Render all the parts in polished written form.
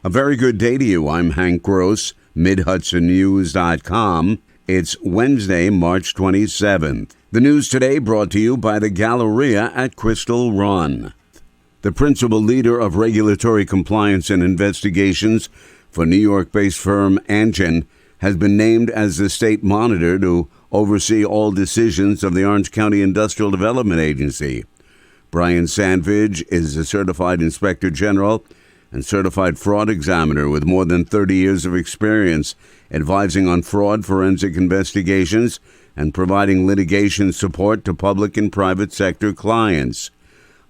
A very good day to you. I'm Hank Gross, MidHudsonNews.com. It's Wednesday, March 27th. The news today brought to you by the Galleria at Crystal Run. The principal leader of regulatory compliance and investigations for New York-based firm Angen has been named as the state monitor to oversee all decisions of the Orange County Industrial Development Agency. Brian Sandvidge is a certified inspector general and certified fraud examiner with more than 30 years of experience advising on fraud forensic investigations and providing litigation support to public and private sector clients.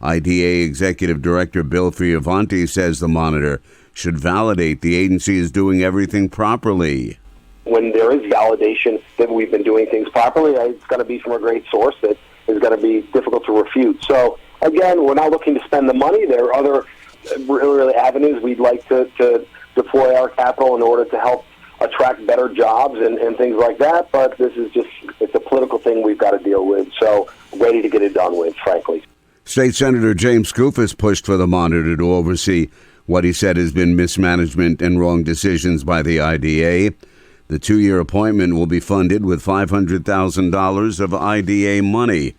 IDA Executive Director Bill Fioravanti says the monitor should validate the agency is doing everything properly. When there is validation that we've been doing things properly, it's going to be from a great source that is going to be difficult to refute. So, again, we're not looking to spend the money. There are other really avenues we'd like to deploy our capital in order to help attract better jobs and things like that. But this is it's a political thing we've got to deal with. So ready to get it done with, frankly. State Senator James Skoufis pushed for the monitor to oversee what he said has been mismanagement and wrong decisions by the IDA. The 2-year appointment will be funded with $500,000 of IDA money.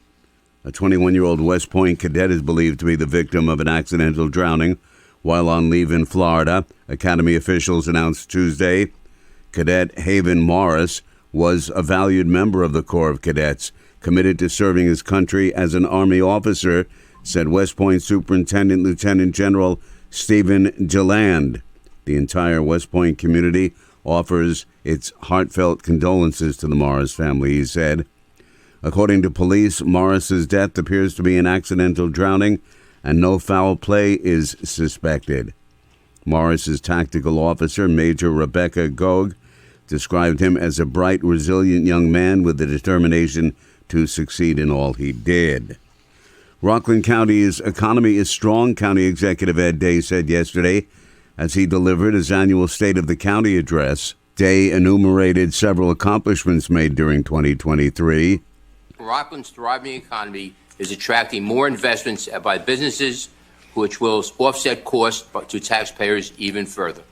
A 21-year-old West Point cadet is believed to be the victim of an accidental drowning while on leave in Florida. Academy officials announced Tuesday Cadet Haven Morris was a valued member of the Corps of Cadets, committed to serving his country as an Army officer, said West Point Superintendent Lieutenant General Stephen Gilland. The entire West Point community offers its heartfelt condolences to the Morris family, he said. According to police, Morris's death appears to be an accidental drowning and no foul play is suspected. Morris's tactical officer, Major Rebecca Gog, described him as a bright, resilient young man with the determination to succeed in all he did. Rockland County's economy is strong, County Executive Ed Day said yesterday as he delivered his annual State of the County address. Day enumerated several accomplishments made during 2023. Rockland's thriving economy is attracting more investments by businesses, which will offset costs to taxpayers even further.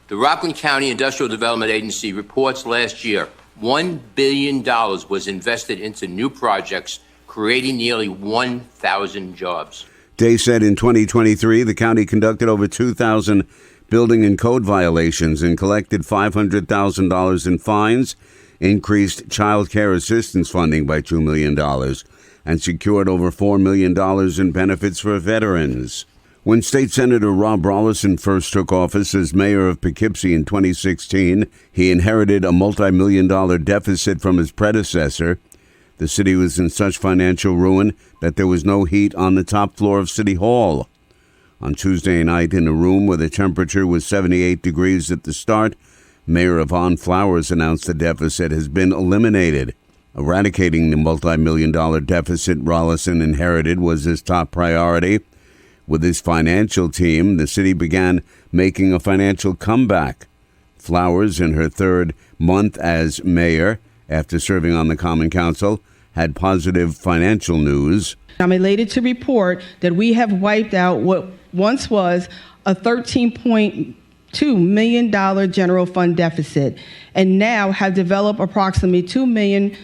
The Rockland County Industrial Development Agency reports last year $1 billion was invested into new projects, creating nearly 1,000 jobs. Day said in 2023, the county conducted over 2,000 building and code violations and collected $500,000 in fines, increased child care assistance funding by $2 million, and secured over $4 million in benefits for veterans. When State Senator Rob Rolison first took office as mayor of Poughkeepsie in 2016, he inherited a multi-million-dollar deficit from his predecessor. The city was in such financial ruin that there was no heat on the top floor of City Hall. On Tuesday night, in a room where the temperature was 78 degrees at the start, Mayor Yvonne Flowers announced the deficit has been eliminated. Eradicating the multi-million-dollar deficit Rolison inherited was his top priority. With his financial team, the city began making a financial comeback. Flowers, in her third month as mayor, after serving on the Common Council, had positive financial news. I'm elated to report that we have wiped out what once was a $13.2 million general fund deficit and now have developed approximately $2 million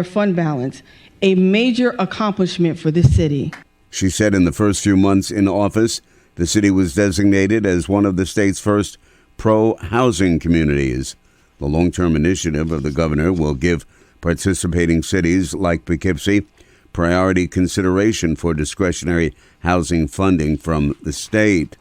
fund balance, a major accomplishment for this city. She said in the first few months in office, the city was designated as one of the state's first pro-housing communities. The long-term initiative of the governor will give participating cities like Poughkeepsie priority consideration for discretionary housing funding from the state.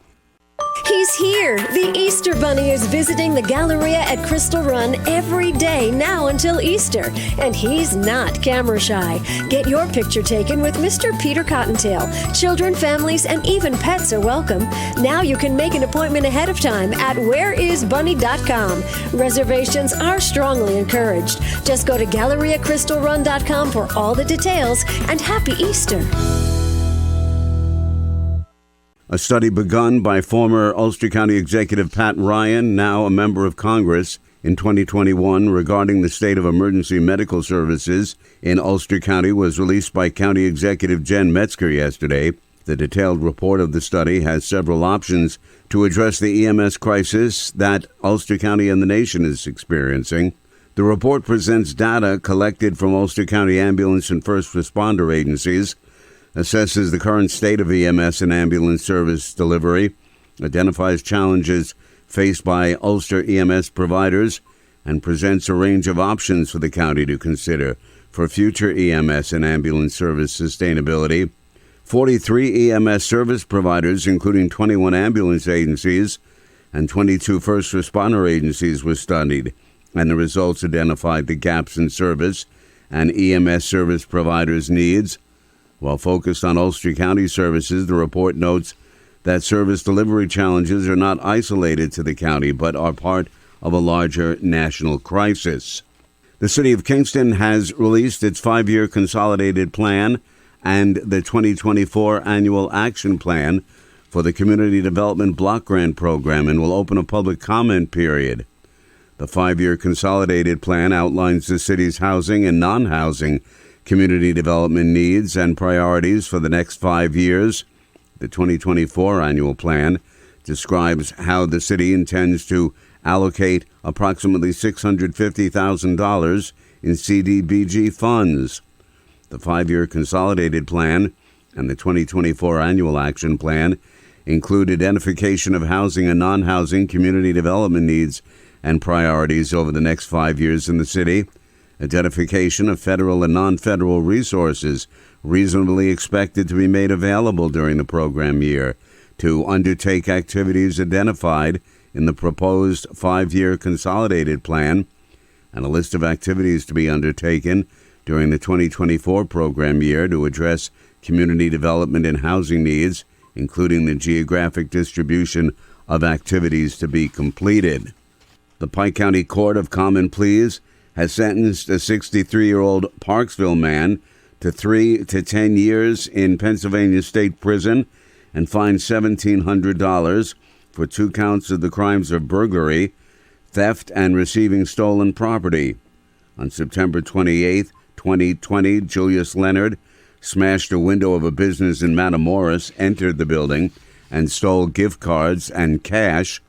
He's here. The Easter Bunny is visiting the Galleria at Crystal Run every day now until Easter. And he's not camera shy. Get your picture taken with Mr. Peter Cottontail. Children, families, and even pets are welcome. Now you can make an appointment ahead of time at whereisbunny.com. Reservations are strongly encouraged. Just go to GalleriaCrystalRun.com for all the details, and happy Easter. A study begun by former Ulster County Executive Pat Ryan, now a member of Congress, in 2021 regarding the state of emergency medical services in Ulster County was released by County Executive Jen Metzger yesterday. The detailed report of the study has several options to address the EMS crisis that Ulster County and the nation is experiencing. The report presents data collected from Ulster County ambulance and first responder agencies, assesses the current state of EMS and ambulance service delivery, identifies challenges faced by Ulster EMS providers, and presents a range of options for the county to consider for future EMS and ambulance service sustainability. 43 EMS service providers, including 21 ambulance agencies and 22 first responder agencies, were studied, and the results identified the gaps in service and EMS service providers' needs. While focused on Ulster County services, the report notes that service delivery challenges are not isolated to the county, but are part of a larger national crisis. The City of Kingston has released its 5-year consolidated plan and the 2024 annual action plan for the Community Development Block Grant Program and will open a public comment period. The 5-year consolidated plan outlines the city's housing and non-housing community development needs and priorities for the next 5 years. The 2024 annual plan describes how the city intends to allocate approximately $650,000 in CDBG funds. The 5-year consolidated plan and the 2024 annual action plan include identification of housing and non-housing community development needs and priorities over the next 5 years in the city, identification of federal and non-federal resources reasonably expected to be made available during the program year to undertake activities identified in the proposed 5-year consolidated plan, and a list of activities to be undertaken during the 2024 program year to address community development and housing needs, including the geographic distribution of activities to be completed. The Pike County Court of Common Pleas has sentenced a 63-year-old Parksville man to 3 to 10 years in Pennsylvania State Prison and fined $1,700 for 2 counts of the crimes of burglary, theft, and receiving stolen property. On September 28, 2020, Julius Leonard smashed a window of a business in Matamoros, entered the building, and stole gift cards and cash.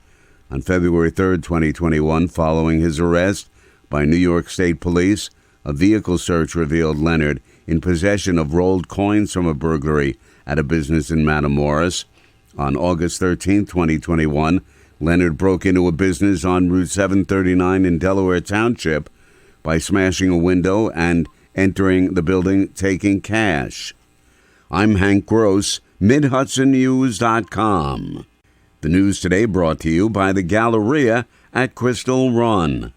On February 3, 2021, following his arrest by New York State Police, a vehicle search revealed Leonard in possession of rolled coins from a burglary at a business in Matamoros. On August 13, 2021, Leonard broke into a business on Route 739 in Delaware Township by smashing a window and entering the building taking cash. I'm Hank Gross, MidHudsonNews.com. The news today brought to you by the Galleria at Crystal Run.